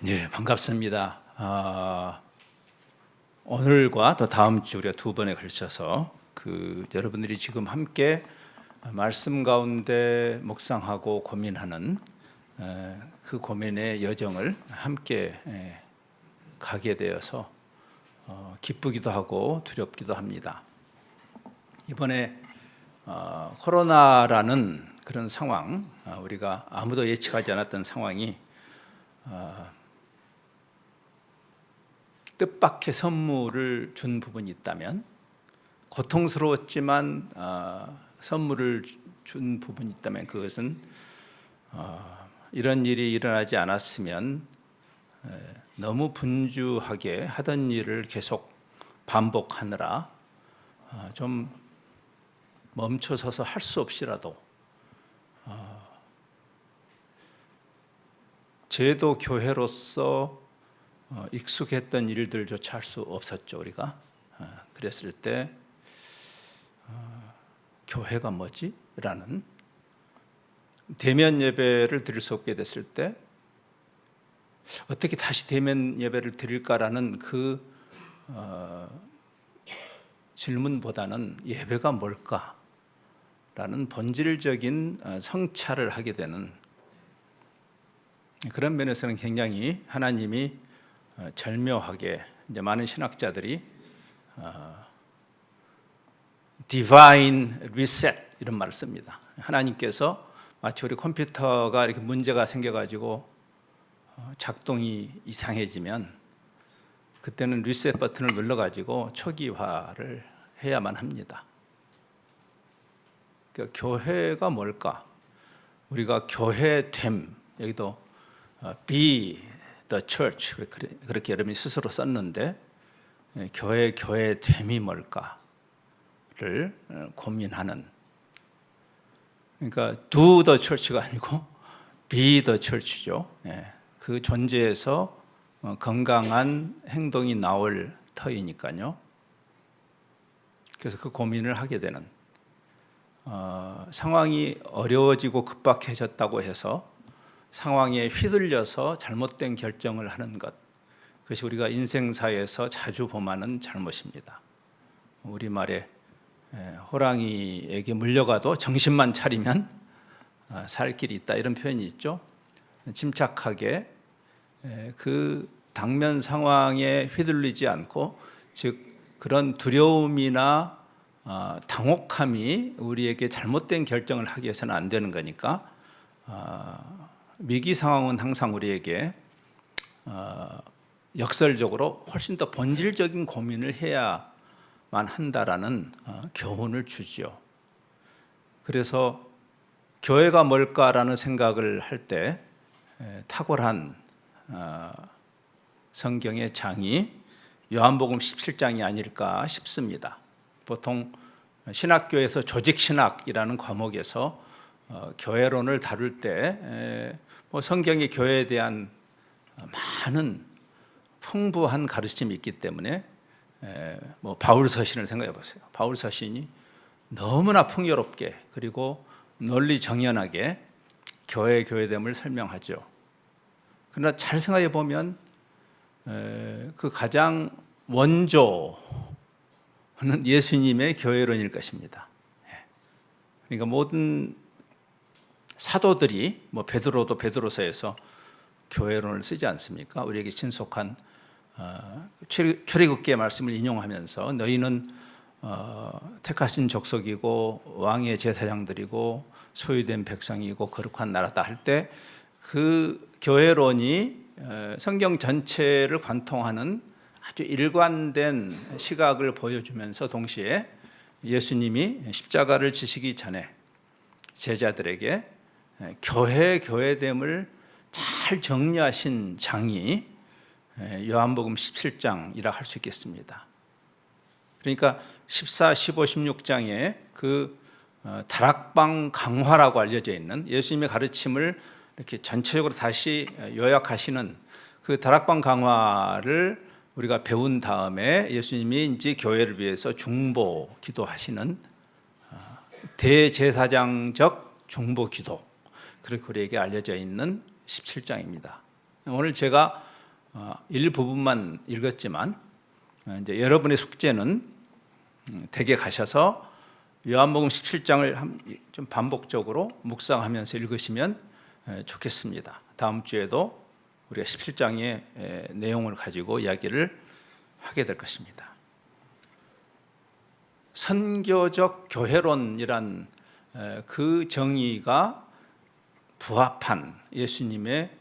네, 반갑습니다. 오늘과 또 다음 주 우리가 두 번에 걸쳐서 여러분들이 지금 함께 말씀 가운데 묵상하고 고민하는 그 고민의 여정을 함께 가게 되어서 기쁘기도 하고 두렵기도 합니다. 이번에 코로나라는 그런 상황, 우리가 아무도 예측하지 않았던 상황이 뜻밖의 선물을 준 부분이 있다면, 고통스러웠지만 선물을 준 부분이 있다면 그것은 이런 일이 일어나지 않았으면 너무 분주하게 하던 일을 계속 반복하느라 좀 멈춰서서 할 수 없이라도 제도 교회로서 익숙했던 일들조차 할 수 없었죠. 우리가 그랬을 때 교회가 뭐지? 라는, 대면 예배를 드릴 수 없게 됐을 때 어떻게 다시 대면 예배를 드릴까라는 그 질문보다는 예배가 뭘까라는 본질적인 성찰을 하게 되는, 그런 면에서는 굉장히 하나님이 절묘하게, 이제 많은 신학자들이 Divine Reset 이런 말을 씁니다. 하나님께서 마치 우리 컴퓨터가 이렇게 문제가 생겨가지고 작동이 이상해지면 그때는 리셋 버튼을 눌러가지고 초기화를 해야만 합니다. 그러니까 교회가 뭘까? 우리가 교회됨, 여기도 be the church 그렇게 여러분이 스스로 썼는데, 교회됨이 뭘까를 고민하는, 그러니까 do the church가 아니고 be the church죠. 그 존재에서 건강한 행동이 나올 터이니까요. 그래서 그 고민을 하게 되는, 상황이 어려워지고 급박해졌다고 해서 상황에 휘둘려서 잘못된 결정을 하는 것, 그것이 우리가 인생사에서 자주 범하는 잘못입니다. 우리말에 호랑이에게 물려가도 정신만 차리면 살 길이 있다, 이런 표현이 있죠. 침착하게 그 당면 상황에 휘둘리지 않고, 즉 그런 두려움이나 당혹함이 우리에게 잘못된 결정을 하기 위해서는 안 되는 거니까, 위기 상황은 항상 우리에게 역설적으로 훨씬 더 본질적인 고민을 해야만 한다라는 교훈을 주죠. 그래서 교회가 뭘까라는 생각을 할 때 탁월한 성경의 장이 요한복음 17장이 아닐까 싶습니다. 보통 신학교에서 조직신학이라는 과목에서 교회론을 다룰 때 성경의 교회에 대한 많은 풍부한 가르침이 있기 때문에, 바울 서신을 생각해 보세요. 바울 서신이 너무나 풍요롭게 그리고 논리 정연하게 교회됨을 설명하죠. 그러나 잘 생각해 보면 그 가장 원조는 예수님의 교회론일 것입니다. 그러니까 모든 사도들이, 베드로도 베드로서에서 교회론을 쓰지 않습니까? 우리에게 신속한 출애굽기의 말씀을 인용하면서 너희는 택하신 족속이고 왕의 제사장들이고 소유된 백성이고 거룩한 나라다 할 때, 그 교회론이 성경 전체를 관통하는 아주 일관된 시각을 보여주면서, 동시에 예수님이 십자가를 지시기 전에 제자들에게 교회됨을 잘 정리하신 장이 요한복음 17장이라 할 수 있겠습니다. 그러니까 14, 15, 16장에 그 다락방 강화라고 알려져 있는 예수님의 가르침을 이렇게 전체적으로 다시 요약하시는 그 다락방 강화를 우리가 배운 다음에 예수님이 이제 교회를 위해서 중보 기도하시는 대제사장적 중보 기도, 그렇게 우리에게 알려져 있는 17장입니다. 오늘 제가 일부분만 읽었지만 이제 여러분의 숙제는 댁에 가셔서 요한복음 17장을 좀 반복적으로 묵상하면서 읽으시면 좋겠습니다. 다음 주에도 우리가 17장의 내용을 가지고 이야기를 하게 될 것입니다. 선교적 교회론이란 그 정의가 부합한 예수님의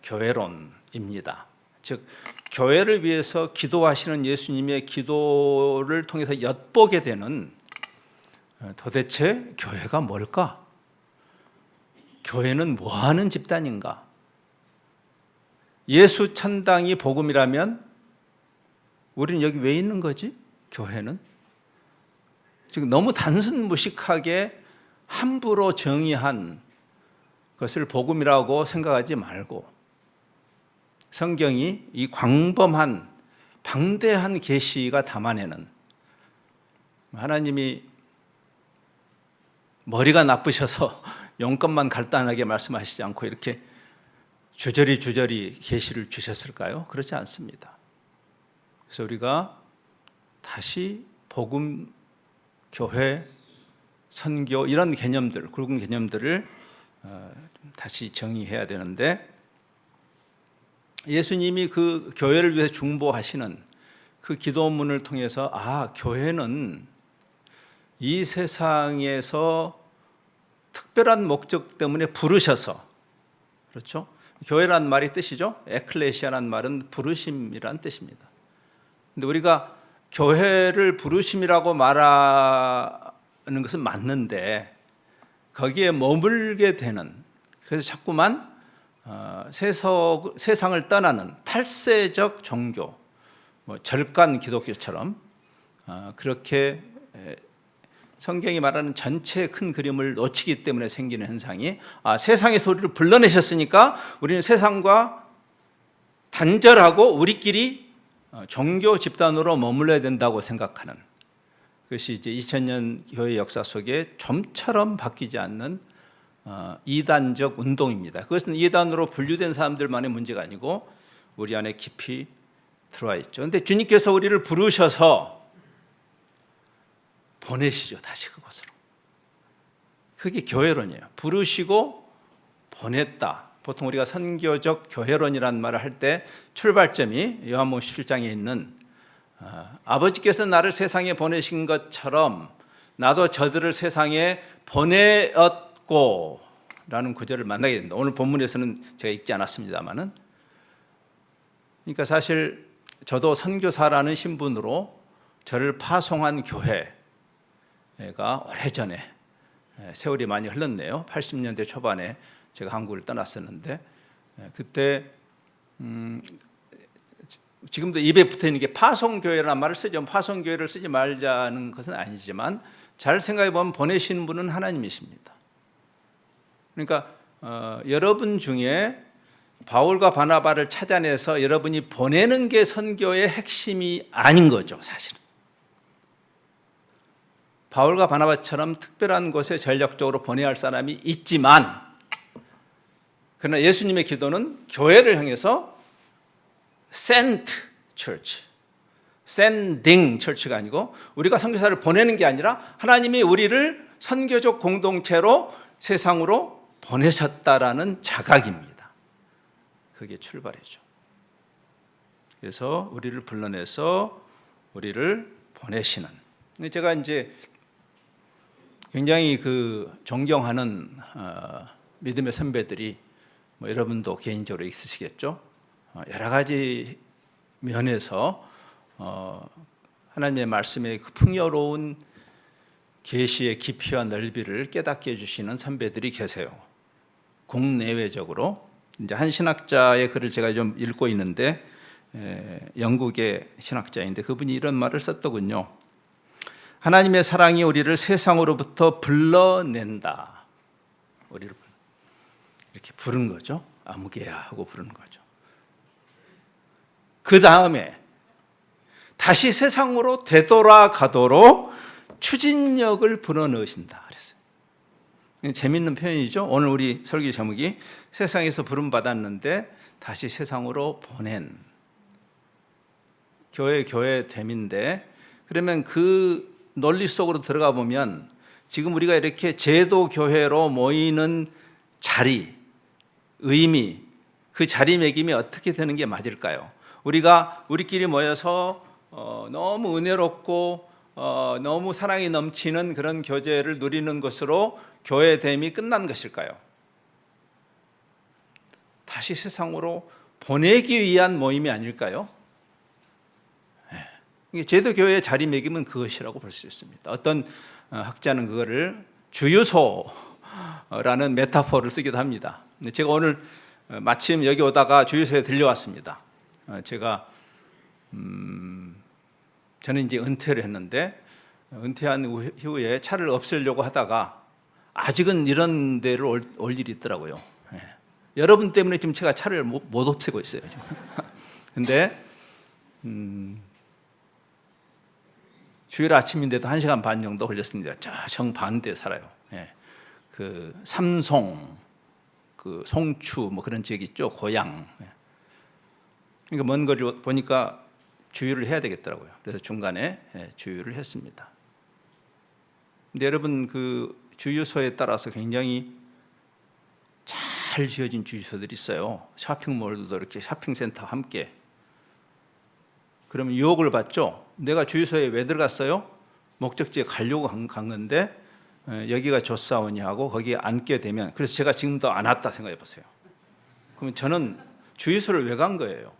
교회론입니다. 즉 교회를 위해서 기도하시는 예수님의 기도를 통해서 엿보게 되는 도대체 교회가 뭘까? 교회는 뭐하는 집단인가? 예수 천당이 복음이라면 우리는 여기 왜 있는 거지? 교회는? 지금 너무 단순무식하게 함부로 정의한 것을 복음이라고 생각하지 말고 성경이 이 광범한 방대한 계시가 담아내는, 하나님이 머리가 나쁘셔서 용건만 간단하게 말씀하시지 않고 이렇게 주저리 계시를 주셨을까요? 그렇지 않습니다. 그래서 우리가 다시 복음, 교회, 선교 이런 개념들, 굵은 개념들을 다시 정의해야 되는데, 예수님이 그 교회를 위해 중보하시는 그 기도문을 통해서 교회는 이 세상에서 특별한 목적 때문에 부르셔서, 그렇죠? 교회란 말이 뜻이죠. 에클레시아란 말은 부르심이란 뜻입니다. 근데 우리가 교회를 부르심이라고 말하는 것은 맞는데 거기에 머물게 되는, 그래서 자꾸만 세상을 떠나는 탈세적 종교, 절간 기독교처럼 그렇게 성경이 말하는 전체 큰 그림을 놓치기 때문에 생기는 현상이, 세상에서 우리를 불러내셨으니까 우리는 세상과 단절하고 우리끼리 종교 집단으로 머물러야 된다고 생각하는 그것이 이제 2000년 교회 역사 속에 좀처럼 바뀌지 않는 이단적 운동입니다. 그것은 이단으로 분류된 사람들만의 문제가 아니고 우리 안에 깊이 들어와 있죠. 그런데 주님께서 우리를 부르셔서 보내시죠. 다시 그곳으로. 그게 교회론이에요. 부르시고 보냈다. 보통 우리가 선교적 교회론이라는 말을 할 때 출발점이 요한복음 17장에 있는 아버지께서 나를 세상에 보내신 것처럼 나도 저들을 세상에 보내었고 라는 구절을 만나게 됩니다. 오늘 본문에서는 제가 읽지 않았습니다만은, 그러니까 사실 저도 선교사라는 신분으로 저를 파송한 교회가 오래전에, 세월이 많이 흘렀네요. 80년대 초반에 제가 한국을 떠났었는데, 그때 지금도 입에 붙어있는 게 파송교회라는 말을 쓰죠. 파송교회를 쓰지 말자는 것은 아니지만 잘 생각해 보면 보내신 분은 하나님이십니다. 그러니까 여러분 중에 바울과 바나바를 찾아내서 여러분이 보내는 게 선교의 핵심이 아닌 거죠, 사실은. 바울과 바나바처럼 특별한 곳에 전략적으로 보내야 할 사람이 있지만, 그러나 예수님의 기도는 교회를 향해서 sent church, sending church가 아니고 우리가 선교사를 보내는 게 아니라 하나님이 우리를 선교적 공동체로 세상으로 보내셨다라는 자각입니다. 그게 출발이죠. 그래서 우리를 불러내서 우리를 보내시는, 제가 이제 굉장히 존경하는 믿음의 선배들이, 여러분도 개인적으로 있으시겠죠. 여러 가지 면에서 하나님의 말씀의 그 풍요로운 계시의 깊이와 넓이를 깨닫게 해주시는 선배들이 계세요. 국내외적으로. 이제 한 신학자의 글을 제가 좀 읽고 있는데, 영국의 신학자인데 그분이 이런 말을 썼더군요. 하나님의 사랑이 우리를 세상으로부터 불러낸다. 우리를 이렇게 부른 거죠. 아무개야 하고 부르는 거죠. 그 다음에 다시 세상으로 되돌아가도록 추진력을 불어넣으신다 그랬어요. 재밌는 표현이죠. 오늘 우리 설교 제목이 세상에서 부름받았는데 다시 세상으로 보낸. 교회됨인데, 그러면 그 논리 속으로 들어가 보면 지금 우리가 이렇게 제도 교회로 모이는 자리, 의미, 그 자리매김이 어떻게 되는 게 맞을까요? 우리가 우리끼리 모여서 너무 은혜롭고 너무 사랑이 넘치는 그런 교제를 누리는 것으로 교회됨이 끝난 것일까요? 다시 세상으로 보내기 위한 모임이 아닐까요? 제도 교회의 자리매김은 그것이라고 볼 수 있습니다. 어떤 학자는 그거를 주유소라는 메타포를 쓰기도 합니다. 제가 오늘 마침 여기 오다가 주유소에 들려왔습니다. 제가 저는 이제 은퇴를 했는데, 은퇴한 이후에 차를 없애려고 하다가 아직은 이런 데를 올 일이 있더라고요. 여러분 때문에 지금 제가 차를 못 없애고 있어요. 근데 주일 아침인데도 1시간 반 정도 걸렸습니다. 저 정반대에 살아요. 그 삼송, 그 송추 뭐 그런 지역 있죠. 고양. 그러니까 먼 거리 보니까 주유를 해야 되겠더라고요. 그래서 중간에 주유를 했습니다. 근데 여러분, 그 주유소에 따라서 굉장히 잘 지어진 주유소들이 있어요. 쇼핑몰도 이렇게 쇼핑센터와 함께. 그러면 유혹을 받죠. 내가 주유소에 왜 들어갔어요? 목적지에 가려고 간 건데 여기가 좋사오니 하고 거기에 앉게 되면, 그래서 제가 지금도 안 왔다 생각해 보세요. 그러면 저는 주유소를 왜 간 거예요?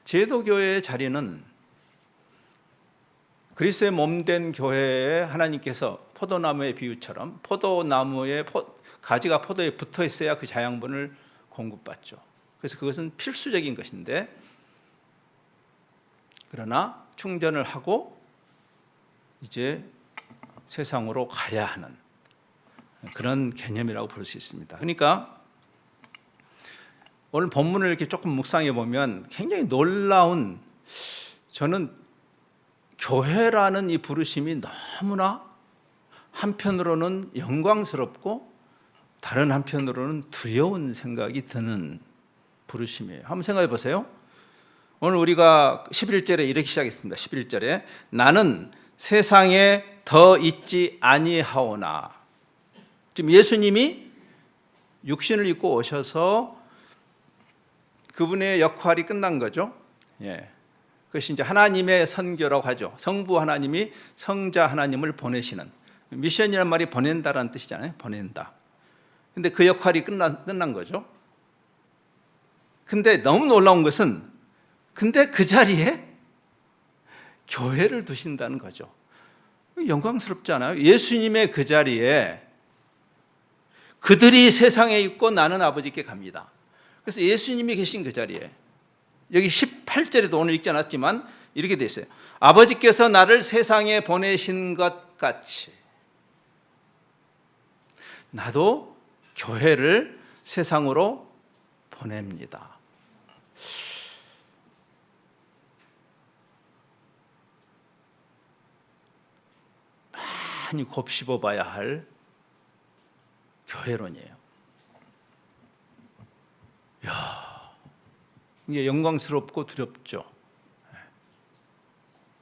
제도교회의 자리는 그리스도의 몸된 교회에 하나님께서 포도나무의 비유처럼 포도나무의 가지가 포도에 붙어 있어야 그 자양분을 공급받죠. 그래서 그것은 필수적인 것인데, 그러나 충전을 하고 이제 세상으로 가야 하는 그런 개념이라고 볼 수 있습니다. 그러니까 오늘 본문을 이렇게 조금 묵상해 보면 굉장히 놀라운, 저는 교회라는 이 부르심이 너무나 한편으로는 영광스럽고 다른 한편으로는 두려운 생각이 드는 부르심이에요. 한번 생각해 보세요. 오늘 우리가 11절에 이렇게 시작했습니다. 11절에 나는 세상에 더 있지 아니하오나. 지금 예수님이 육신을 입고 오셔서 그분의 역할이 끝난 거죠. 그것이 이제 하나님의 선교라고 하죠. 성부 하나님이 성자 하나님을 보내시는, 미션이라는 말이 보낸다라는 뜻이잖아요. 보낸다. 근데 그 역할이 끝난 거죠. 근데 너무 놀라운 것은, 근데 그 자리에 교회를 두신다는 거죠. 영광스럽지 않아요? 예수님의 그 자리에 그들이 세상에 있고 나는 아버지께 갑니다. 그래서 예수님이 계신 그 자리에, 여기 18절에도 오늘 읽지 않았지만 이렇게 돼 있어요. 아버지께서 나를 세상에 보내신 것 같이 나도 교회를 세상으로 보냅니다. 많이 곱씹어 봐야 할 교회론이에요. 이게 영광스럽고 두렵죠.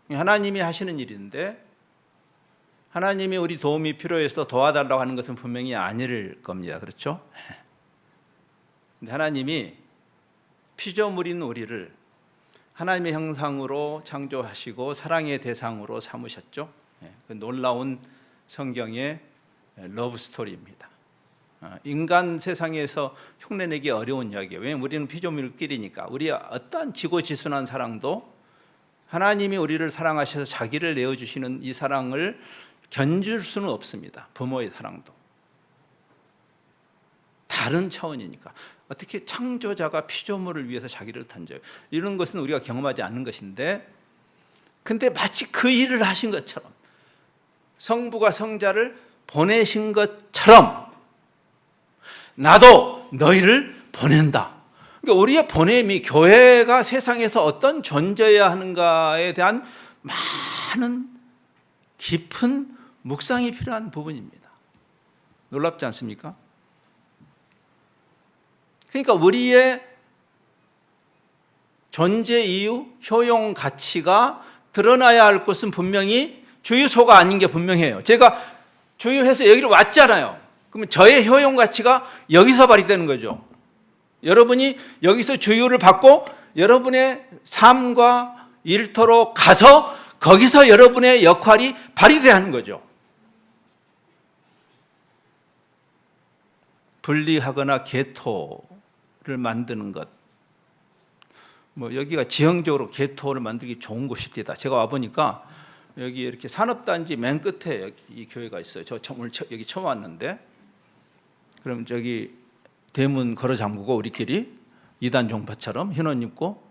하나님이 하시는 일인데, 하나님이 우리 도움이 필요해서 도와달라고 하는 것은 분명히 아닐 겁니다. 그렇죠? 근데 하나님이 피조물인 우리를 하나님의 형상으로 창조하시고 사랑의 대상으로 삼으셨죠. 그 놀라운 성경의 러브 스토리입니다. 인간 세상에서 흉내내기 어려운 이야기예요. 왜냐하면 우리는 피조물끼리니까. 우리 어떠한 지고지순한 사랑도 하나님이 우리를 사랑하셔서 자기를 내어주시는 이 사랑을 견줄 수는 없습니다. 부모의 사랑도 다른 차원이니까. 어떻게 창조자가 피조물을 위해서 자기를 던져요? 이런 것은 우리가 경험하지 않는 것인데, 근데 마치 그 일을 하신 것처럼, 성부가 성자를 보내신 것처럼 나도 너희를 보낸다. 그러니까 우리의 보냄이, 교회가 세상에서 어떤 존재여야 하는가에 대한 많은 깊은 묵상이 필요한 부분입니다. 놀랍지 않습니까? 그러니까 우리의 존재 이유, 효용, 가치가 드러나야 할 것은 분명히 주유소가 아닌 게 분명해요. 제가 주유해서 여기로 왔잖아요. 그러면 저의 효용 가치가 여기서 발휘되는 거죠. 여러분이 여기서 주유를 받고 여러분의 삶과 일터로 가서 거기서 여러분의 역할이 발휘돼야 하는 거죠. 분리하거나 개토를 만드는 것, 여기가 지형적으로 개토를 만들기 좋은 곳입니다. 제가 와 보니까 여기 이렇게 산업단지 맨 끝에 이 교회가 있어요. 저 오늘 여기 처음 왔는데, 그럼 저기 대문 걸어 잠그고 우리끼리 이단 종파처럼 흰옷 입고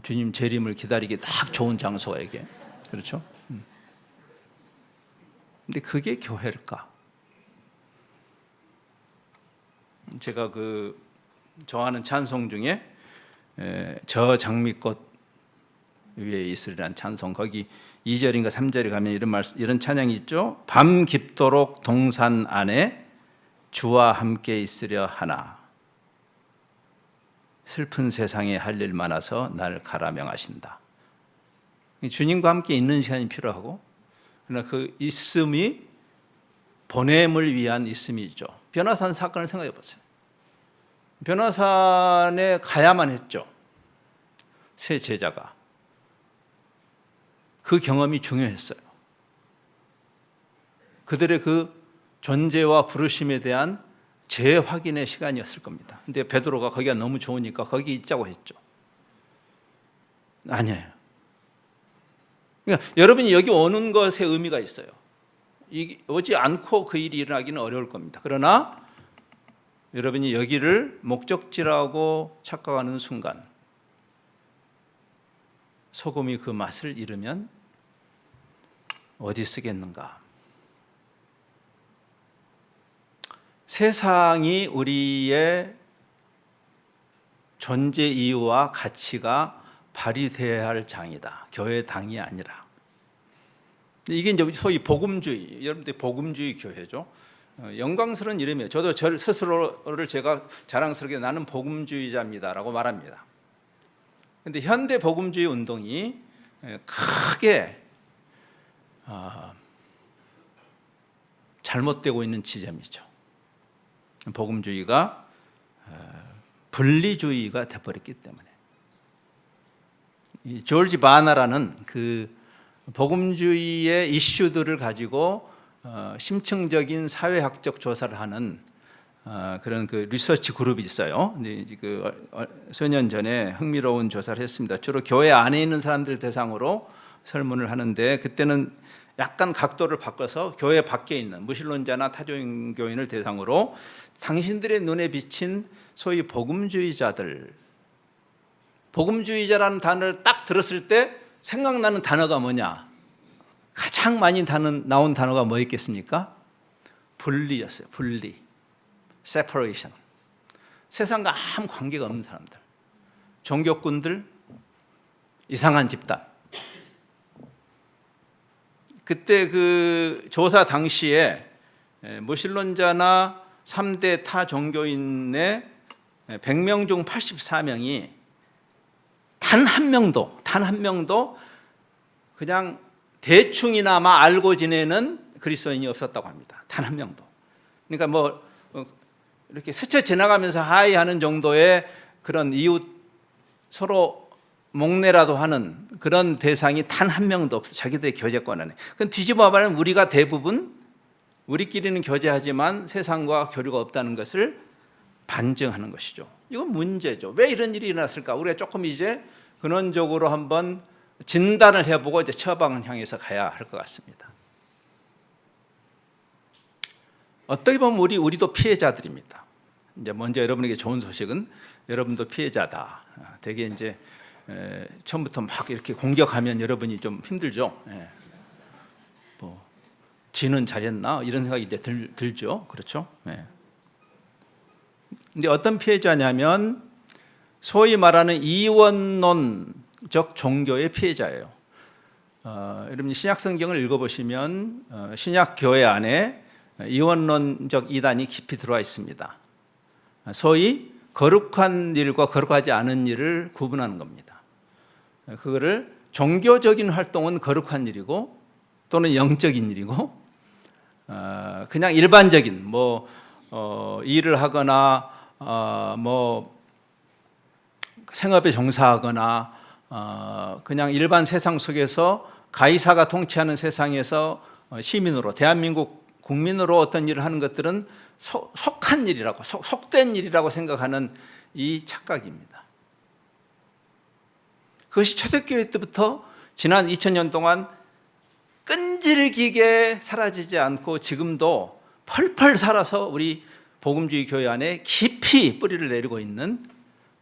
주님 재림을 기다리기 딱 좋은 장소가 이게, 그렇죠? 근데 그게 교회일까? 제가 좋아하는 찬송 중에 저 장미꽃 위에 있으리란 찬송, 거기 2절인가 3절에 가면 이런 찬양이 있죠. 밤 깊도록 동산 안에 주와 함께 있으려 하나, 슬픈 세상에 할 일 많아서 날 가라 명하신다. 주님과 함께 있는 시간이 필요하고, 그러나 그 있음이 보냄을 위한 있음이죠. 변화산 사건을 생각해 보세요. 변화산에 가야만 했죠. 세 제자가. 그 경험이 중요했어요. 그들의 그 존재와 부르심에 대한 재확인의 시간이었을 겁니다. 근데 베드로가 거기가 너무 좋으니까 거기 있자고 했죠. 아니에요. 그러니까 여러분이 여기 오는 것에 의미가 있어요. 오지 않고 그 일이 일어나기는 어려울 겁니다. 그러나 여러분이 여기를 목적지라고 착각하는 순간 소금이 그 맛을 잃으면 어디 쓰겠는가? 세상이 우리의 존재 이유와 가치가 발휘되어야 할 장이다. 교회 당이 아니라. 이게 이제 소위 복음주의, 여러분들 복음주의 교회죠. 영광스러운 이름이에요. 저도 저 스스로를 제가 자랑스럽게 나는 복음주의자입니다라고 말합니다. 그런데 현대 복음주의 운동이 크게 잘못되고 있는 지점이죠. 복음주의가 분리주의가 되어버렸기 때문에. 이 조지 바나라는 그 복음주의의 이슈들을 가지고 심층적인 사회학적 조사를 하는 그런 그 리서치 그룹이 있어요. 근데 수년 전에 흥미로운 조사를 했습니다. 주로 교회 안에 있는 사람들 대상으로 설문을 하는데, 그때는 약간 각도를 바꿔서 교회 밖에 있는 무신론자나 타종교인을 대상으로 당신들의 눈에 비친 소위 복음주의자들, 복음주의자라는 단어를 딱 들었을 때 생각나는 단어가 뭐냐? 가장 많이 나온 단어가 뭐 있겠습니까? 분리였어요. 분리, separation. 세상과 아무 관계가 없는 사람들, 종교꾼들, 이상한 집단. 그때 그 조사 당시에 무신론자나 3대 타 종교인의 100명 중 84명이 단 한 명도 그냥 대충이나마 알고 지내는 그리스도인이 없었다고 합니다. 단 한 명도. 그러니까 이렇게 스쳐 지나가면서 하이 하는 정도의 그런 이웃 서로 목례라도 하는 그런 대상이 단 한 명도 없어. 자기들의 교제권 안에. 그럼 뒤집어 말하면 우리가 대부분 우리끼리는 교제하지만 세상과 교류가 없다는 것을 반증하는 것이죠. 이건 문제죠. 왜 이런 일이 일어났을까? 우리가 조금 이제 근원적으로 한번 진단을 해보고 이제 처방을 향해서 가야 할 것 같습니다. 어떻게 보면 우리도 피해자들입니다. 이제 먼저 여러분에게 좋은 소식은 여러분도 피해자다. 되게 이제 처음부터 막 이렇게 공격하면 여러분이 좀 힘들죠. 지는 잘했나 이런 생각이 이제 들죠. 그렇죠? 근데 어떤 피해자냐면 소위 말하는 이원론적 종교의 피해자예요. 여러분이 신약 성경을 읽어보시면 신약 교회 안에 이원론적 이단이 깊이 들어와 있습니다. 소위 거룩한 일과 거룩하지 않은 일을 구분하는 겁니다. 그거를 종교적인 활동은 거룩한 일이고 또는 영적인 일이고 그냥 일반적인 일을 하거나 생업에 종사하거나 그냥 일반 세상 속에서 가이사가 통치하는 세상에서 시민으로 대한민국 국민으로 어떤 일을 하는 것들은 속한 일이라고 속된 일이라고 생각하는 이 착각입니다. 그것이 초대교회 때부터 지난 2000년 동안 끈질기게 사라지지 않고 지금도 펄펄 살아서 우리 복음주의 교회 안에 깊이 뿌리를 내리고 있는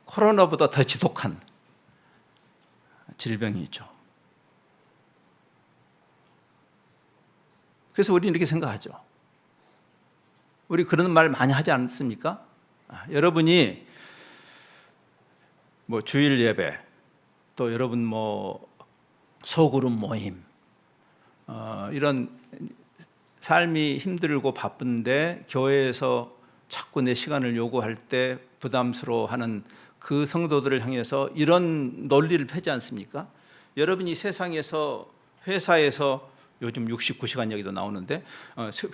코로나보다 더 지독한 질병이죠. 그래서 우리는 이렇게 생각하죠. 우리 그런 말 많이 하지 않습니까? 여러분이 주일 예배, 또 여러분 소그룹 모임, 이런 삶이 힘들고 바쁜데 교회에서 자꾸 내 시간을 요구할 때 부담스러워하는 그 성도들을 향해서 이런 논리를 펴지 않습니까? 여러분이 세상에서 회사에서 요즘 69시간 얘기도 나오는데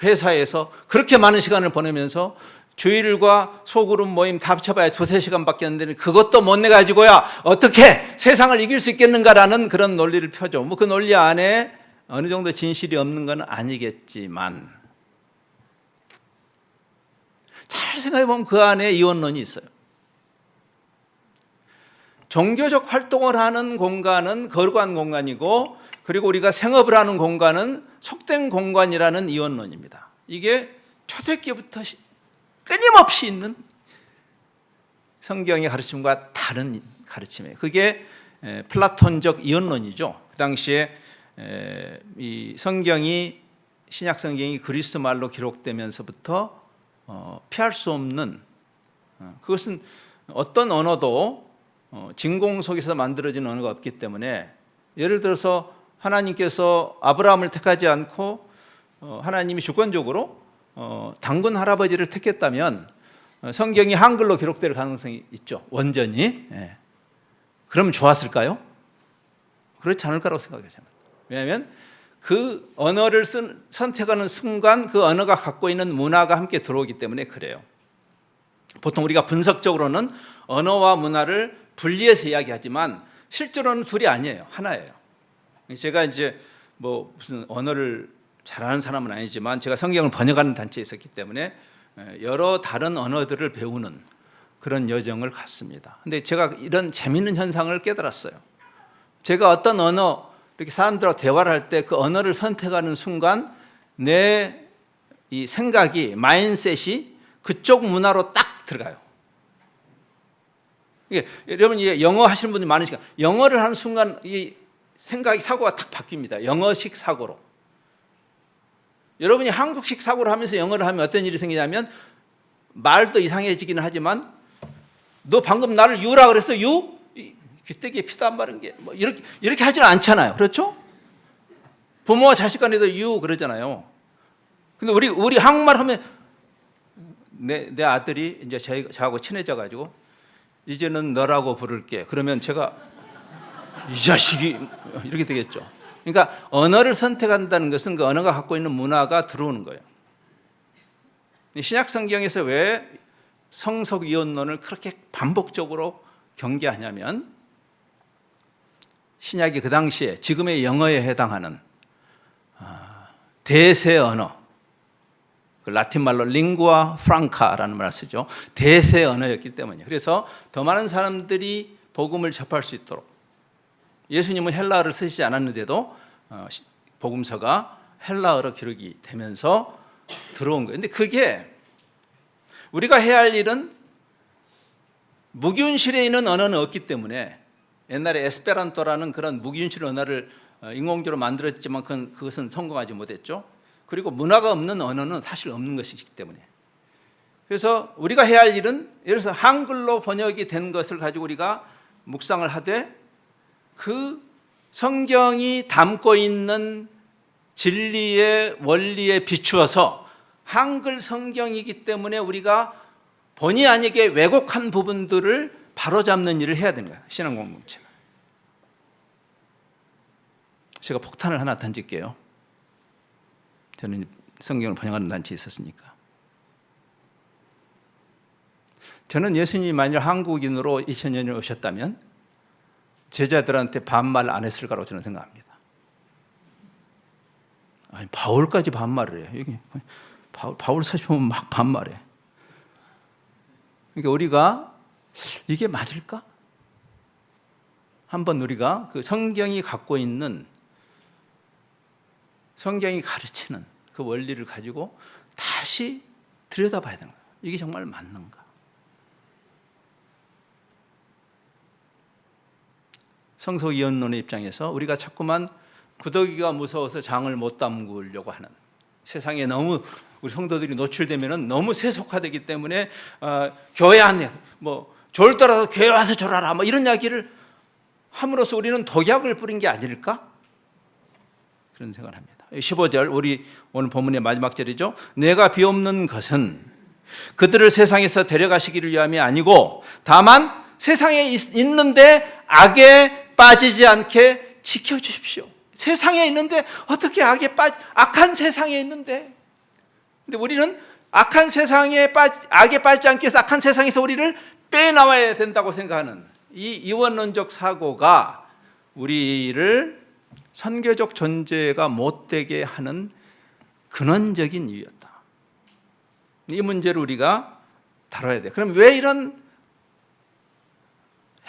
회사에서 그렇게 많은 시간을 보내면서 주일과 소그룹 모임 다 합쳐봐야 2-3시간밖에 안 되는 그것도 못 내가지고야 어떻게 세상을 이길 수 있겠는가라는 그런 논리를 펴죠. 그 논리 안에 어느 정도 진실이 없는 건 아니겠지만 잘 생각해 보면 그 안에 이원론이 있어요. 종교적 활동을 하는 공간은 거룩한 공간이고 그리고 우리가 생업을 하는 공간은 속된 공간이라는 이원론입니다. 이게 초대교부터 끊임없이 있는 성경의 가르침과 다른 가르침이에요. 그게 플라톤적 이원론이죠. 그 당시에 이 성경이 신약 성경이 그리스 말로 기록되면서부터 피할 수 없는 그것은 어떤 언어도 진공 속에서 만들어진 언어가 없기 때문에 예를 들어서 하나님께서 아브라함을 택하지 않고 하나님이 주권적으로 당군 할아버지를 택했다면 성경이 한글로 기록될 가능성이 있죠. 원전이. 그러면 좋았을까요? 그렇지 않을 거라고 생각해요. 왜냐하면 그 언어를 선택하는 순간 그 언어가 갖고 있는 문화가 함께 들어오기 때문에 그래요. 보통 우리가 분석적으로는 언어와 문화를 분리해서 이야기하지만 실제로는 둘이 아니에요. 하나예요. 제가 이제 무슨 언어를 잘하는 사람은 아니지만 제가 성경을 번역하는 단체에 있었기 때문에 여러 다른 언어들을 배우는 그런 여정을 갔습니다. 근데 제가 이런 재미있는 현상을 깨달았어요. 제가 어떤 언어 이렇게 사람들하고 대화를 할 때 그 언어를 선택하는 순간 내 이 생각이 마인셋이 그쪽 문화로 딱 들어가요. 여러분 영어 하시는 분들이 많으시니까 영어를 하는 순간 이 생각이 사고가 탁 바뀝니다. 영어식 사고로. 여러분이 한국식 사고를 하면서 영어를 하면 어떤 일이 생기냐면 말도 이상해지기는 하지만 너 방금 나를 유라 그랬어? 유? 귀때기에 피도 안 마른 게 이렇게 하지는 않잖아요. 그렇죠? 부모와 자식 간에도 유 그러잖아요. 근데 우리 한국말 하면 내 아들이 이제 저하고 친해져 가지고 이제는 너라고 부를게. 그러면 제가 이 자식이 이렇게 되겠죠. 그러니까 언어를 선택한다는 것은 그 언어가 갖고 있는 문화가 들어오는 거예요. 신약 성경에서 왜 성속 이원론을 그렇게 반복적으로 경계하냐면 신약이 그 당시에 지금의 영어에 해당하는 대세 언어, 그 라틴 말로 링구아 프랑카라는 말을 쓰죠. 대세 언어였기 때문이에요. 그래서 더 많은 사람들이 복음을 접할 수 있도록 예수님은 헬라어를 쓰시지 않았는데도 복음서가 헬라어로 기록이 되면서 들어온 거예요. 그런데 그게 우리가 해야 할 일은 무균실에 있는 언어는 없기 때문에 옛날에 에스페란토라는 그런 무균실 언어를 인공적으로 만들었지만 그것은 성공하지 못했죠. 그리고 문화가 없는 언어는 사실 없는 것이기 때문에. 그래서 우리가 해야 할 일은 예를 들어서 한글로 번역이 된 것을 가지고 우리가 묵상을 하되 그 성경이 담고 있는 진리의 원리에 비추어서 한글 성경이기 때문에 우리가 본의 아니게 왜곡한 부분들을 바로잡는 일을 해야 되는 거예요. 신앙 공동체는. 제가 폭탄을 하나 던질게요. 저는 성경을 번역하는 단체에 있었으니까. 저는 예수님이 만일 한국인으로 2000년에 오셨다면 제자들한테 반말 안 했을 거라고 저는 생각합니다. 아니, 바울까지 반말을 해요. 여기 바울 서시면 막 반말해. 그러니까 우리가 이게 맞을까? 한번 우리가 그 성경이 갖고 있는, 성경이 가르치는 그 원리를 가지고 다시 들여다봐야 되는 거예요. 이게 정말 맞는가? 성소이언론의 입장에서 우리가 자꾸만 구더기가 무서워서 장을 못 담그려고 하는, 세상에 너무 우리 성도들이 노출되면은 너무 세속화되기 때문에 교회 안에 뭐 졸더라도 교회 와서 졸아라 뭐 이런 이야기를 함으로써 우리는 독약을 뿌린 게 아닐까? 그런 생각을 합니다. 15절, 우리 오늘 본문의 마지막 절이죠. 내가 비옵는 것은 그들을 세상에서 데려가시기를 위함이 아니고 다만 세상에 있는데 악에 빠지지 않게 지켜주십시오. 세상에 있는데 어떻게 악한 세상에 있는데, 근데 우리는 악한 세상에 악에 빠지지 않기 위해서 악한 세상에서 우리를 빼나와야 된다고 생각하는 이 이원론적 사고가 우리를 선교적 존재가 못되게 하는 근원적인 이유였다. 이 문제를 우리가 다뤄야 돼. 그럼 왜 이런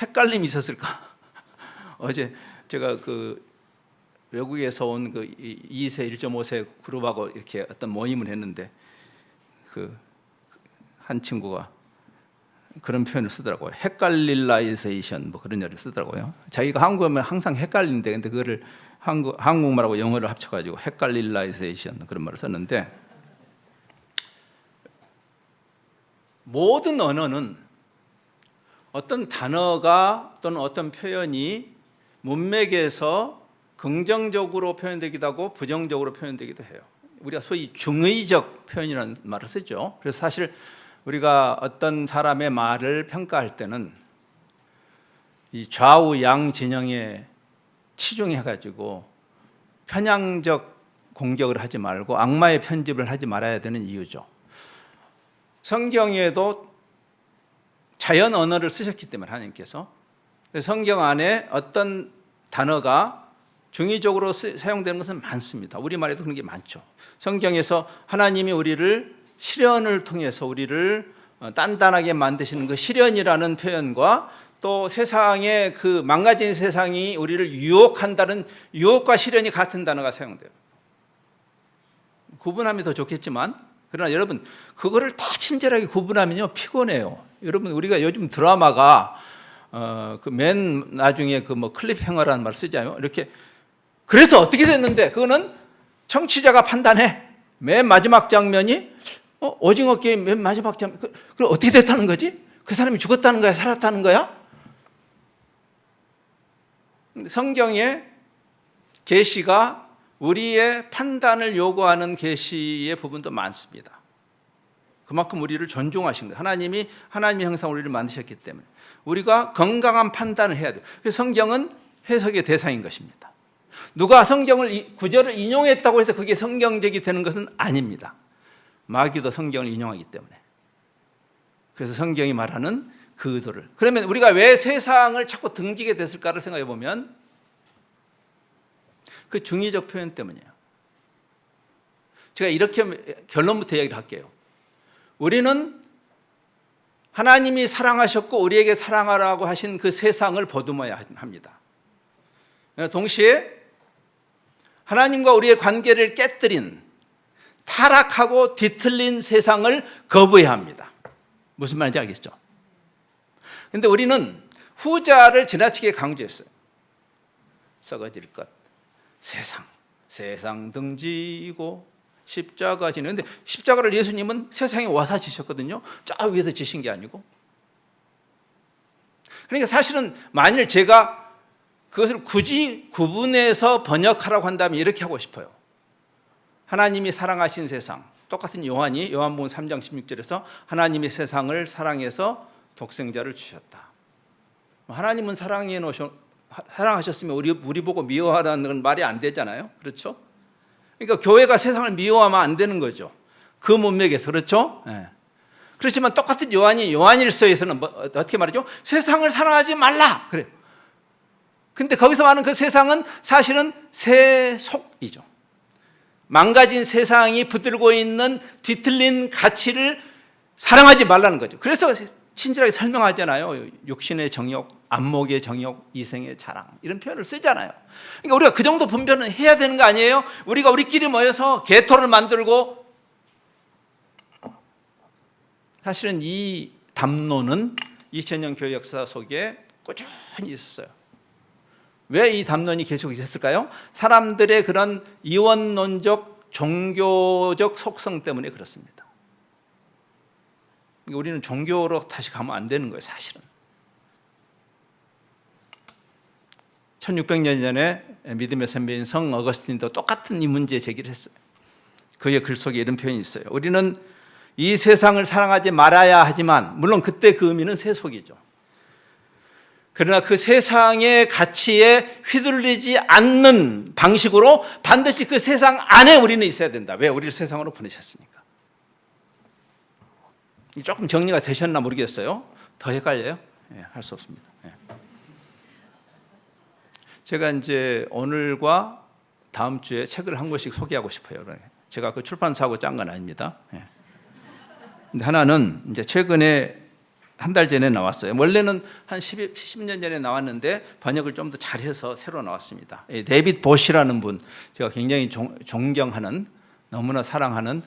헷갈림이 있었을까? 어제 제가 그 외국에서 온 그 2세, 1.5세 그룹하고 이렇게 어떤 모임을 했는데 그 한 친구가 그런 표현을 쓰더라고요. 헷갈릴라이제이션 뭐 그런 얘기를 쓰더라고요. 자기가 한국어면 항상 헷갈리는데 근데 그거를 한국말하고 영어를 합쳐가지고 헷갈릴라이제이션 그런 말을 썼는데, 모든 언어는 어떤 단어가 또는 어떤 표현이 문맥에서 긍정적으로 표현되기도 하고 부정적으로 표현되기도 해요. 우리가 소위 중의적 표현이라는 말을 쓰죠. 그래서 사실 우리가 어떤 사람의 말을 평가할 때는 이 좌우 양 진영에 치중해가지고 편향적 공격을 하지 말고 악마의 편집을 하지 말아야 되는 이유죠. 성경에도 자연 언어를 쓰셨기 때문에 하나님께서 성경 안에 어떤 단어가 중의적으로 사용되는 것은 많습니다. 우리말에도 그런 게 많죠. 성경에서 하나님이 우리를 시련을 통해서 우리를 단단하게 만드시는 그 시련이라는 표현과 또 세상의 그 망가진 세상이 우리를 유혹한다는 유혹과 시련이 같은 단어가 사용돼요. 구분하면 더 좋겠지만, 그러나 여러분 그거를 다 친절하게 구분하면요 피곤해요. 여러분 우리가 요즘 드라마가 그 맨 나중에 그 뭐 클립행어라는 말 쓰잖아요. 이렇게 그래서 어떻게 됐는데 그거는 청취자가 판단해. 맨 마지막 장면이 오징어 게임 맨 마지막 장면, 그럼 어떻게 됐다는 거지? 그 사람이 죽었다는 거야, 살았다는 거야? 성경의 계시가 우리의 판단을 요구하는 계시의 부분도 많습니다. 그만큼 우리를 존중하신 거예요. 하나님의 형상 우리를 만드셨기 때문에 우리가 건강한 판단을 해야 돼요. 그래서 성경은 해석의 대상인 것입니다. 누가 성경을 구절을 인용했다고 해서 그게 성경적이 되는 것은 아닙니다. 마귀도 성경을 인용하기 때문에. 그래서 성경이 말하는 그 의도를, 그러면 우리가 왜 세상을 자꾸 등지게 됐을까를 생각해 보면 그 중의적 표현 때문이에요. 제가 이렇게 결론부터 이야기를 할게요. 우리는 하나님이 사랑하셨고 우리에게 사랑하라고 하신 그 세상을 보듬어야 합니다. 동시에 하나님과 우리의 관계를 깨뜨린 타락하고 뒤틀린 세상을 거부해야 합니다. 무슨 말인지 알겠죠? 그런데 우리는 후자를 지나치게 강조했어요. 썩어질 것, 세상 등지고 십자가 지는. 근데 십자가를 예수님은 세상에 와서 지셨거든요. 저 위에서 지신 게 아니고. 그러니까 사실은 만일 제가 그것을 굳이 구분해서 번역하라고 한다면 이렇게 하고 싶어요. 하나님이 사랑하신 세상, 똑같은 요한이 요한복음 3장 16절에서 하나님이 세상을 사랑해서 독생자를 주셨다. 하나님은 사랑해 사랑하셨으면 우리 보고 미워하라는 건 말이 안 되잖아요. 그렇죠? 그러니까 교회가 세상을 미워하면 안 되는 거죠. 그 문맥에서. 그렇죠? 네. 그렇지만 똑같은 요한일서에서는 어떻게 말이죠? 세상을 사랑하지 말라 그래요. 근데 거기서 말하는 그 세상은 사실은 세속이죠. 망가진 세상이 붙들고 있는 뒤틀린 가치를 사랑하지 말라는 거죠. 그래서 친절하게 설명하잖아요. 육신의 정욕, 안목의 정욕, 이생의 자랑 이런 표현을 쓰잖아요. 그러니까 우리가 그 정도 분별은 해야 되는 거 아니에요? 우리가 우리끼리 모여서 개토를 만들고, 사실은 이 담론은 2000년 교회 역사 속에 꾸준히 있었어요. 왜 이 담론이 계속 있었을까요? 사람들의 그런 이원론적 종교적 속성 때문에 그렇습니다. 우리는 종교로 다시 가면 안 되는 거예요, 사실은. 1600년 전에 믿음의 선배인 성 어거스틴도 똑같은 이 문제 제기를 했어요. 그의 글 속에 이런 표현이 있어요. 우리는 이 세상을 사랑하지 말아야 하지만, 물론 그때 그 의미는 세속이죠. 그러나 그 세상의 가치에 휘둘리지 않는 방식으로 반드시 그 세상 안에 우리는 있어야 된다. 왜? 우리를 세상으로 보내셨으니까. 조금 정리가 되셨나 모르겠어요. 더 헷갈려요? 네, 할 수 없습니다. 네. 제가 이제 오늘과 다음 주에 책을 한 권씩 소개하고 싶어요. 제가 그 출판사하고 짠 건 아닙니다. 네. 근데 하나는 이제 최근에 한 달 전에 나왔어요. 원래는 한 10년 전에 나왔는데 번역을 좀 더 잘해서 새로 나왔습니다. 데이빗 보시라는 분, 제가 굉장히 존경하는, 너무나 사랑하는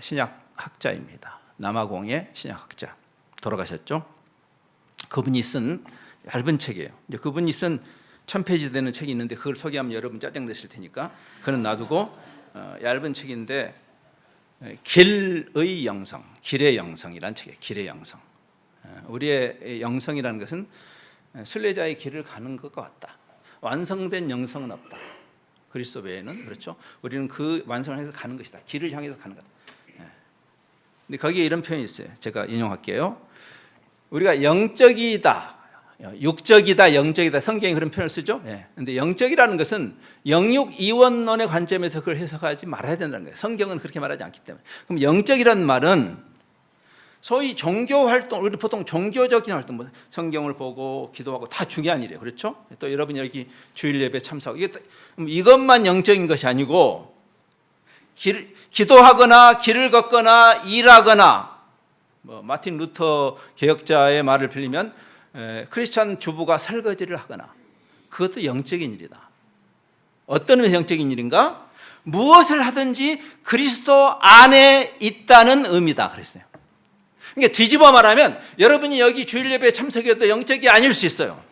신약학자입니다. 남아공의 신약학자, 돌아가셨죠. 그분이 쓴 얇은 책이에요. 이제 그분이 쓴 1000페이지 되는 책이 있는데 그걸 소개하면 여러분 짜증내실 테니까 그는 놔두고, 얇은 책인데 길의 영성, 길의 영성이란 책이에요. 길의 영성. 우리의 영성이라는 것은 순례자의 길을 가는 것과 같다. 완성된 영성은 없다. 그리스도 외에는. 그렇죠? 우리는 그 완성을 해서 가는 것이다. 길을 향해서 가는 거다. 근데 거기에 이런 표현이 있어요. 제가 인용할게요. 우리가 영적이다, 육적이다, 영적이다, 성경이 그런 표현을 쓰죠. 그런데 영적이라는 것은 영육 이원론의 관점에서 그걸 해석하지 말아야 된다는 거예요. 성경은 그렇게 말하지 않기 때문에. 그럼 영적이라는 말은 소위 종교 활동, 우리 보통 종교적인 활동, 성경을 보고 기도하고 다 중요한 일이에요. 그렇죠? 또 여러분이 여기 주일 예배 참석, 이것만 영적인 것이 아니고, 기도하거나 길을 걷거나 일하거나, 마틴 루터 개혁자의 말을 빌리면 크리스찬 주부가 설거지를 하거나, 그것도 영적인 일이다. 어떤 의미에서 영적인 일인가? 무엇을 하든지 그리스도 안에 있다는 의미다 그랬어요. 그러니까 뒤집어 말하면 여러분이 여기 주일 예배에 참석해도 영적이 아닐 수 있어요.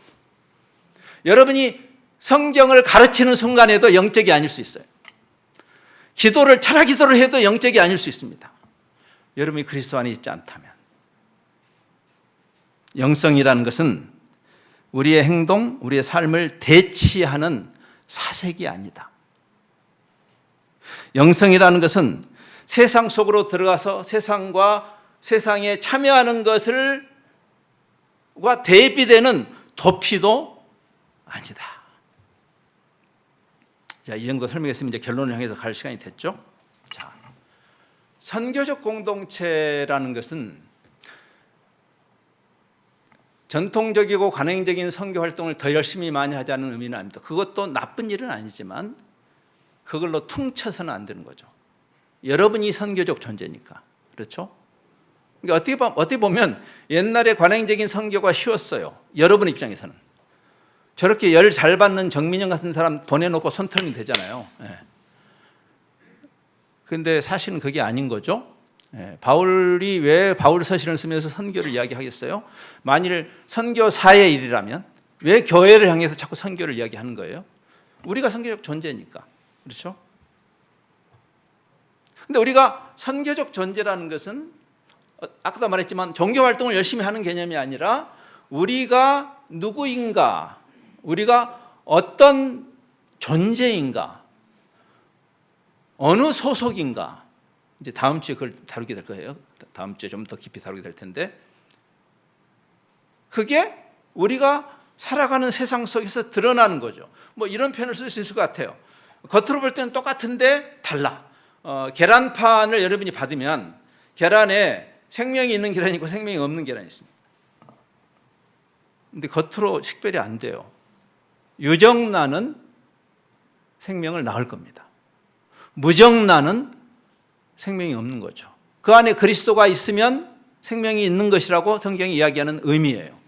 여러분이 성경을 가르치는 순간에도 영적이 아닐 수 있어요. 철학 기도를 해도 영적이 아닐 수 있습니다. 여러분이 그리스도 안에 있지 않다면. 영성이라는 것은 우리의 행동, 우리의 삶을 대치하는 사색이 아니다. 영성이라는 것은 세상 속으로 들어가서 세상에 참여하는 것과 대비되는 도피도 아니다. 자, 이 정도 설명했으면 이제 결론을 향해서 갈 시간이 됐죠. 자, 선교적 공동체라는 것은 전통적이고 관행적인 선교 활동을 더 열심히 많이 하자는 의미는 아닙니다. 그것도 나쁜 일은 아니지만 그걸로 퉁쳐서는 안 되는 거죠. 여러분이 선교적 존재니까. 그렇죠? 그러니까 어떻게 보면 옛날에 관행적인 선교가 쉬웠어요. 여러분 입장에서는. 저렇게 열 잘 받는 정민영 같은 사람 보내놓고 손 털면 되잖아요. 그런데 사실은 그게 아닌 거죠. 바울이 왜 바울 서신을 쓰면서 선교를 이야기하겠어요? 만일 선교사의 일이라면 왜 교회를 향해서 자꾸 선교를 이야기하는 거예요? 우리가 선교적 존재니까. 그렇죠? 근데 우리가 선교적 존재라는 것은 아까도 말했지만 종교 활동을 열심히 하는 개념이 아니라 우리가 누구인가, 우리가 어떤 존재인가, 어느 소속인가, 이제 다음 주에 그걸 다루게 될 거예요. 다음 주에 좀 더 깊이 다루게 될 텐데, 그게 우리가 살아가는 세상 속에서 드러나는 거죠. 뭐 이런 표현을 쓸 수 있을 것 같아요. 겉으로 볼 때는 똑같은데 달라. 계란판을 여러분이 받으면 계란에 생명이 있는 계란이 있고 생명이 없는 계란이 있습니다. 근데 겉으로 식별이 안 돼요. 유정란은 생명을 낳을 겁니다. 무정란은 생명이 없는 거죠. 그 안에 그리스도가 있으면 생명이 있는 것이라고 성경이 이야기하는 의미예요.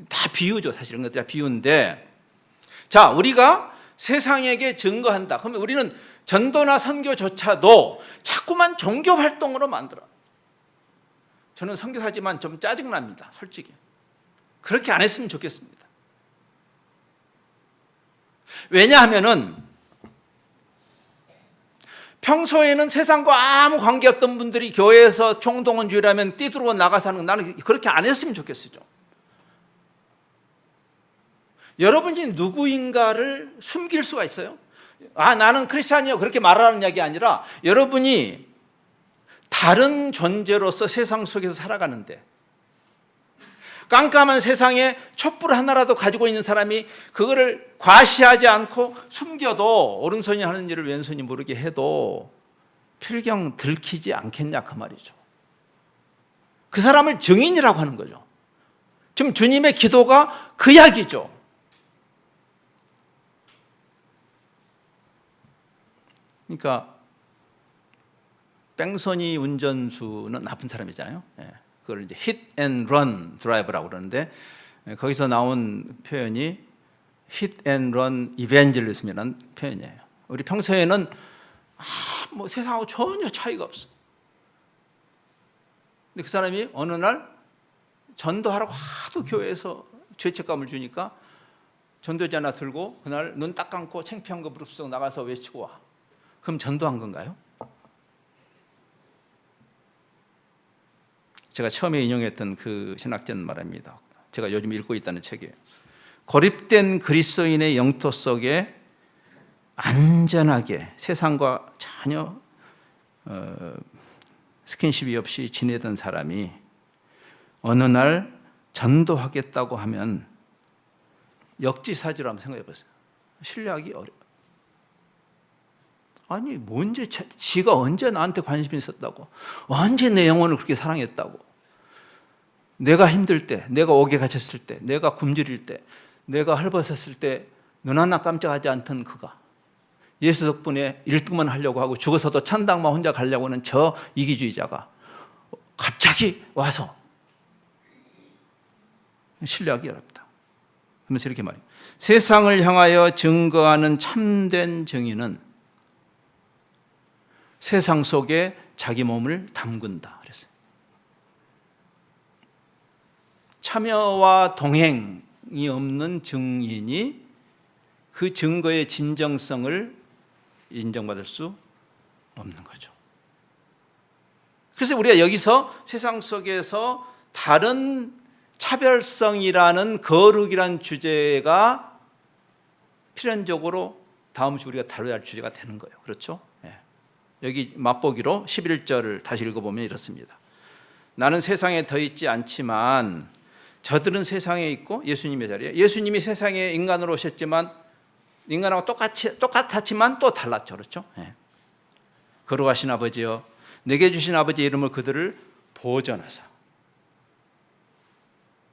다 비유죠. 사실은 것들이 다 비유인데, 자, 우리가 세상에게 증거한다. 그러면 우리는 전도나 선교조차도 자꾸만 종교 활동으로 만들어. 저는 선교사지만 좀 짜증납니다. 솔직히. 그렇게 안 했으면 좋겠습니다. 왜냐하면은 평소에는 세상과 아무 관계없던 분들이 교회에서 총동원주의라면 뛰들어 나가서 하는 거, 나는 그렇게 안 했으면 좋겠어요. 여러분이 누구인가를 숨길 수가 있어요? 나는 크리스찬이요, 그렇게 말하는 이야기 아니라 여러분이 다른 존재로서 세상 속에서 살아가는데, 깜깜한 세상에 촛불 하나라도 가지고 있는 사람이 그거를 과시하지 않고 숨겨도 오른손이 하는 일을 왼손이 모르게 해도 필경 들키지 않겠냐 그 말이죠. 그 사람을 증인이라고 하는 거죠. 지금 주님의 기도가 그 이야기죠. 그러니까 뺑소니 운전수는 나쁜 사람이잖아요. 그걸 이제 hit and run 드라이버라고 그러는데, 거기서 나온 표현이 hit and run evangelism이라는 표현이에요. 우리 평소에는 뭐 세상하고 전혀 차이가 없어. 근데 그 사람이 어느 날 전도하라고 하도 교회에서 죄책감을 주니까 전도지 하나 들고 그날 눈 딱 감고 창피한 거 무릅쓰고 나가서 외치고 와. 그럼 전도한 건가요? 제가 처음에 인용했던 그 신학자는 말입니다. 제가 요즘 읽고 있다는 책이에요. 고립된 그리스도인의 영토 속에 안전하게 세상과 전혀 스킨십이 없이 지내던 사람이 어느 날 전도하겠다고 하면 역지사지로 한번 생각해 보세요. 신뢰하기 어려워요. 아니, 지가 언제 나한테 관심이 있었다고, 언제 내 영혼을 그렇게 사랑했다고, 내가 힘들 때, 내가 옥에 갇혔을 때, 내가 굶주릴 때, 내가 헐벗었을 때 눈 하나 깜짝하지 않던 그가 예수 덕분에 1등만 하려고 하고 죽어서도 천당만 혼자 가려고 하는 저 이기주의자가 갑자기 와서 신뢰하기 어렵다 하면서 이렇게 말해요. 세상을 향하여 증거하는 참된 증인은 세상 속에 자기 몸을 담근다 그랬어요. 참여와 동행이 없는 증인이 그 증거의 진정성을 인정받을 수 없는 거죠. 그래서 우리가 여기서 세상 속에서 다른 차별성이라는 거룩이라는 주제가 필연적으로 다음 주 우리가 다뤄야 할 주제가 되는 거예요. 그렇죠? 여기 맛보기로 11절을 다시 읽어보면 이렇습니다. 나는 세상에 더 있지 않지만 저들은 세상에 있고 예수님의 자리에, 예수님이 세상에 인간으로 오셨지만 인간하고 똑같았지만 또 달랐죠. 그렇죠? 거룩하신 아버지여, 내게 주신 아버지의 이름을 그들을 보전하사.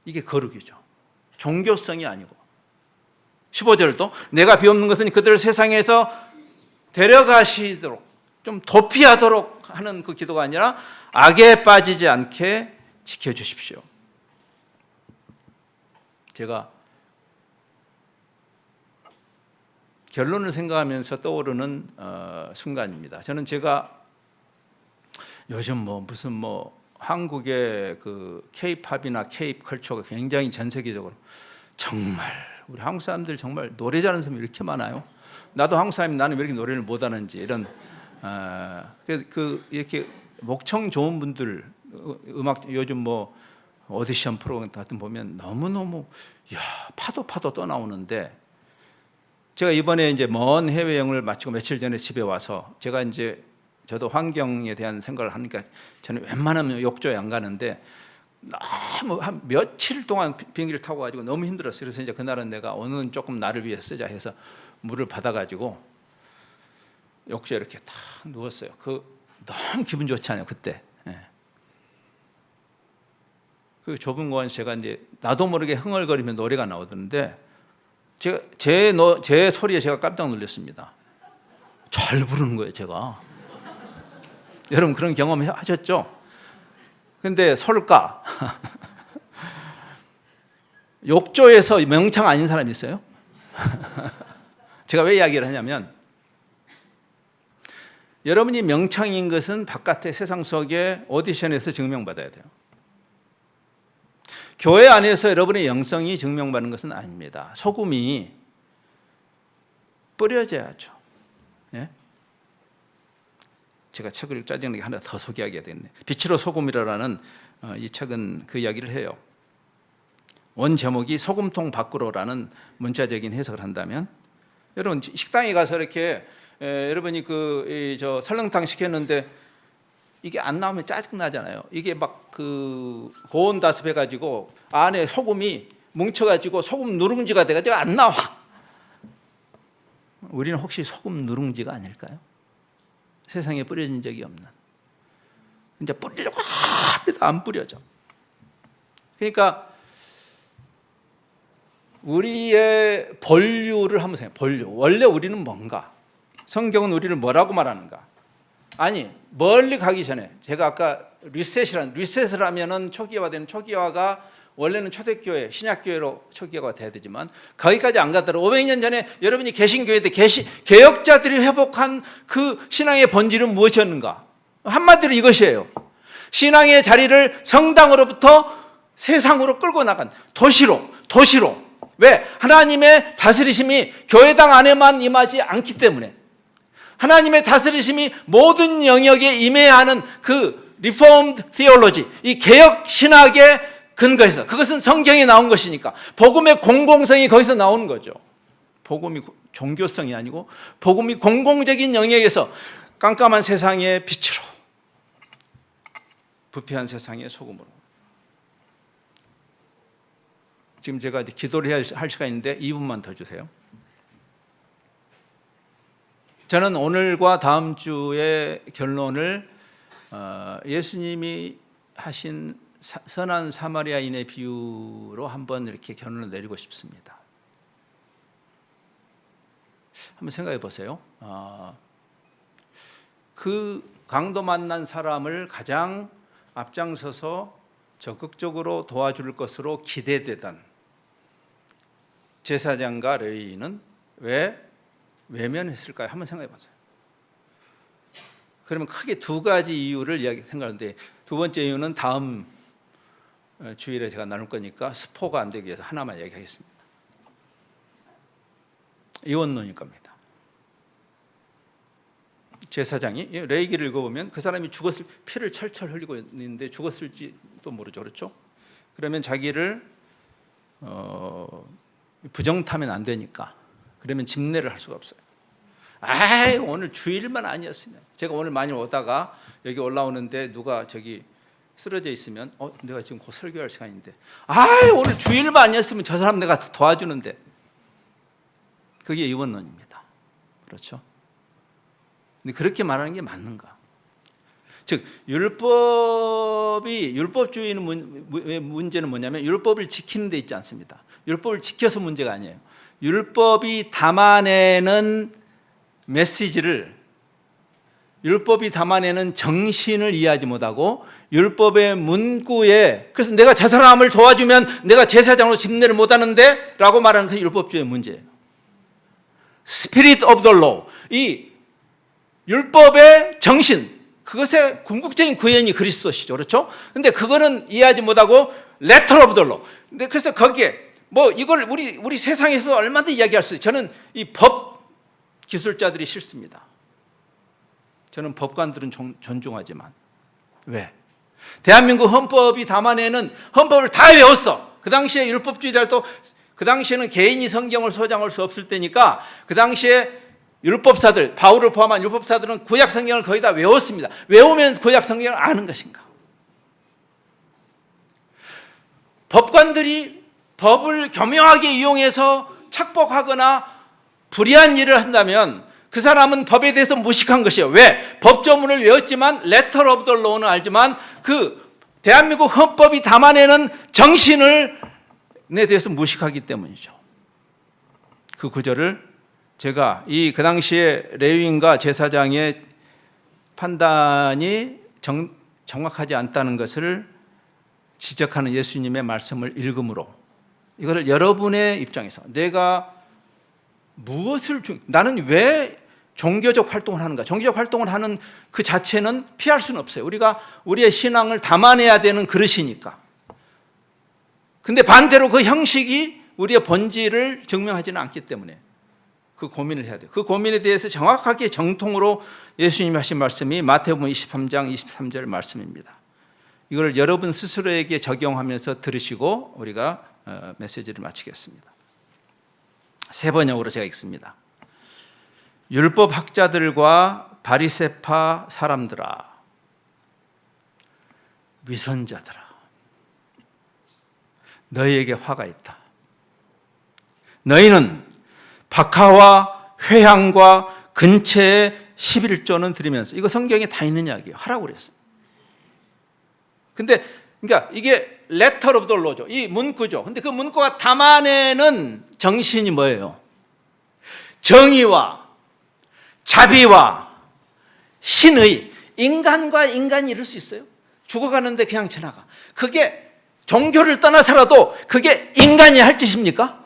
이게 거룩이죠. 종교성이 아니고. 15절도 내가 비옵는 것은 그들을 세상에서 데려가시도록, 좀 도피하도록 하는 그 기도가 아니라 악에 빠지지 않게 지켜주십시오. 제가 결론을 생각하면서 떠오르는 순간입니다. 저는 제가 요즘 무슨 한국의 그 K-팝이나 K-컬처가 굉장히 전 세계적으로 정말 우리 한국 사람들 정말 노래 잘하는 사람이 이렇게 많아요. 나도 한국 사람이 나는 왜 이렇게 노래를 못하는지 이런 이렇게 목청 좋은 분들 음악 요즘 오디션 프로그램 같은 보면 너무너무 파도 떠나오는데, 제가 이번에 이제 먼 해외 여행을 마치고 며칠 전에 집에 와서 제가 이제 저도 환경에 대한 생각을 하니까 저는 웬만하면 욕조에 안 가는데 너무 한 며칠 동안 비행기를 타고 가지고 너무 힘들었어요. 그래서 이제 그날은 내가 오늘은 조금 나를 위해 쓰자 해서 물을 받아가지고 욕조에 이렇게 탁 누웠어요. 너무 기분 좋지 않아요 그때. 예. 그 좁은 공간에서 제가 이제 나도 모르게 흥얼거리며 노래가 나오던데 제 소리에 제가 깜짝 놀랐습니다. 잘 부르는 거예요 제가. 여러분 그런 경험 하셨죠? 근데 솔까 욕조에서 명창 아닌 사람 있어요? 제가 왜 이야기를 하냐면 여러분이 명창인 것은 바깥의 세상 속에 오디션에서 증명받아야 돼요. 교회 안에서 여러분의 영성이 증명받는 것은 아닙니다. 소금이 뿌려져야죠. 예? 제가 책을 짜증나게 하나 더 소개하게 됐네. 빛으로 소금이라는 이 책은 그 이야기를 해요. 원 제목이 소금통 밖으로라는 문자적인 해석을 한다면, 여러분 식당에 가서 이렇게 여러분이 저 설렁탕 시켰는데 이게 안 나오면 짜증 나잖아요. 이게 막 고온 다습해 가지고 안에 소금이 뭉쳐 가지고 소금 누룽지가 돼 가지고 안 나와. 우리는 혹시 소금 누룽지가 아닐까요? 세상에 뿌려진 적이 없는. 이제 뿌리려고 해도 안 뿌려져. 그러니까 우리의 본류를 한번 생각해요. 본류. 원래 우리는 뭔가? 성경은 우리를 뭐라고 말하는가? 아니, 멀리 가기 전에 제가 아까 리셋을 하면은 초기화되는, 초기화가 원래는 초대교회, 신약교회로 초기화가 돼야 되지만 거기까지 안 가더라도 500년 전에 여러분이 개신교회 때 개혁자들이 회복한 그 신앙의 본질은 무엇이었는가? 한마디로 이것이에요. 신앙의 자리를 성당으로부터 세상으로 끌고 나간 도시로. 왜? 하나님의 다스리심이 교회당 안에만 임하지 않기 때문에, 하나님의 다스리심이 모든 영역에 임해야 하는 그 리포먼드 티올로지, 이 개혁 신학의 근거에서, 그것은 성경에 나온 것이니까 복음의 공공성이 거기서 나오는 거죠. 복음이 종교성이 아니고 복음이 공공적인 영역에서 깜깜한 세상의 빛으로, 부패한 세상의 소금으로. 지금 제가 이제 기도를 해야 할 시간인데 2분만 더 주세요. 저는 오늘과 다음 주의 결론을 예수님이 하신 선한 사마리아인의 비유로 한번 이렇게 결론을 내리고 싶습니다. 한번 생각해 보세요. 그 강도 만난 사람을 가장 앞장서서 적극적으로 도와줄 것으로 기대되던 제사장과 레위인은 왜 외면했을까요? 한번 생각해 보세요. 그러면 크게 두 가지 이유를 생각하는데, 두 번째 이유는 다음 주일에 제가 나눌 거니까 스포가 안 되기 위해서 하나만 이야기하겠습니다. 이원론일 겁니다. 제사장이 레위기를 읽어보면 그 사람이 피를 철철 흘리고 있는데 죽었을지도 모르죠. 그렇죠? 그러면 자기를 부정타면 안 되니까, 그러면 집례를 할 수가 없어요. 오늘 주일만 아니었으면, 제가 오늘 많이 오다가 여기 올라오는데 누가 저기 쓰러져 있으면 내가 지금 곧 설교할 시간인데 오늘 주일만 아니었으면 저 사람 내가 도와주는데, 그게 이원론입니다. 그렇죠? 근데 그렇게 말하는 게 맞는가? 즉 율법주의는 문제는 뭐냐면 율법을 지키는 데 있지 않습니다. 율법을 지켜서 문제가 아니에요. 율법이 담아내는 메시지를, 율법이 담아내는 정신을 이해하지 못하고 율법의 문구에, 그래서 내가 저 사람을 도와주면 내가 제사장으로 집례를 못하는데 라고 말하는 그 율법주의의 문제예요. Spirit of the law, 이 율법의 정신, 그것의 궁극적인 구현이 그리스도시죠. 그렇죠? 근데 그거는 이해하지 못하고 letter of the law. 근데 그래서 거기에 이걸 우리 세상에서 얼마든지 이야기할 수 있어요. 저는 이 법 기술자들이 싫습니다. 저는 법관들은 존중하지만, 왜? 대한민국 헌법이 담아내는, 헌법을 다 외웠어. 그 당시에 율법주의자들도, 그 당시에는 개인이 성경을 소장할 수 없을 때니까 그 당시에 율법사들, 바울을 포함한 율법사들은 구약 성경을 거의 다 외웠습니다. 외우면 구약 성경을 아는 것인가? 법관들이 법을 교묘하게 이용해서 착복하거나 불의한 일을 한다면 그 사람은 법에 대해서 무식한 것이에요. 왜? 법조문을 외웠지만 레터 오브 더 로는 알지만 그 대한민국 헌법이 담아내는 정신을 내 대해서 무식하기 때문이죠. 그 구절을 제가 그 당시에 레위인과 제사장의 판단이 정확하지 않다는 것을 지적하는 예수님의 말씀을 읽음으로 이거를 여러분의 입장에서 내가 나는 왜 종교적 활동을 하는가? 종교적 활동을 하는 그 자체는 피할 수는 없어요. 우리가 우리의 신앙을 담아내야 되는 그릇이니까. 근데 반대로 그 형식이 우리의 본질을 증명하지는 않기 때문에 그 고민을 해야 돼요. 그 고민에 대해서 정확하게 정통으로 예수님이 하신 말씀이 마태복음 23장 23절 말씀입니다. 이걸 여러분 스스로에게 적용하면서 들으시고 우리가 메시지를 마치겠습니다. 세 번역으로 제가 읽습니다. 율법학자들과 바리새파 사람들아, 위선자들아, 너희에게 화가 있다. 너희는 박하와 회향과 근처에 11조는 드리면서, 이거 성경에 다 있는 이야기예요. 하라고 그랬어요. 근데 그러니까 이게 letter of the law죠. 이 문구죠. 근데 그 문구가 담아내는 정신이 뭐예요? 정의와 자비와 신의. 인간과 인간이 이럴 수 있어요? 죽어가는데 그냥 지나가. 그게 종교를 떠나서라도 그게 인간이 할 짓입니까?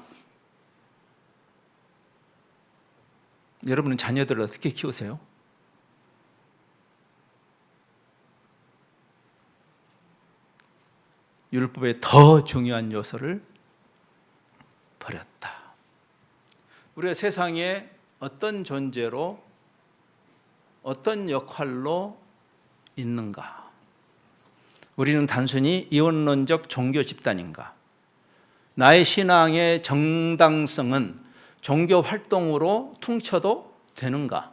여러분은 자녀들을 어떻게 키우세요? 율법의 더 중요한 요소를 버렸다. 우리가 세상에 어떤 존재로 어떤 역할로 있는가? 우리는 단순히 이원론적 종교 집단인가? 나의 신앙의 정당성은 종교 활동으로 퉁쳐도 되는가?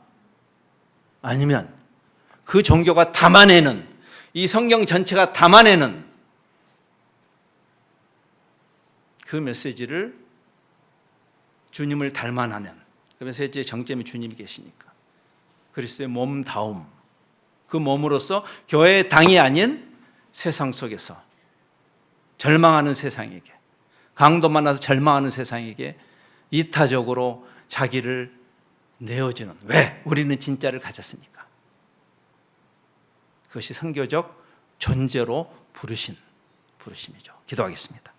아니면 그 종교가 담아내는, 이 성경 전체가 담아내는 그 메시지를 주님을 닮아나는, 그 메시지의 정점이 주님이 계시니까 그리스도의 몸다움, 그 몸으로서 교회의 당이 아닌 세상 속에서 절망하는 세상에게, 강도 만나서 절망하는 세상에게 이타적으로 자기를 내어주는, 왜? 우리는 진짜를 가졌으니까. 그것이 선교적 존재로 부르심이죠. 기도하겠습니다.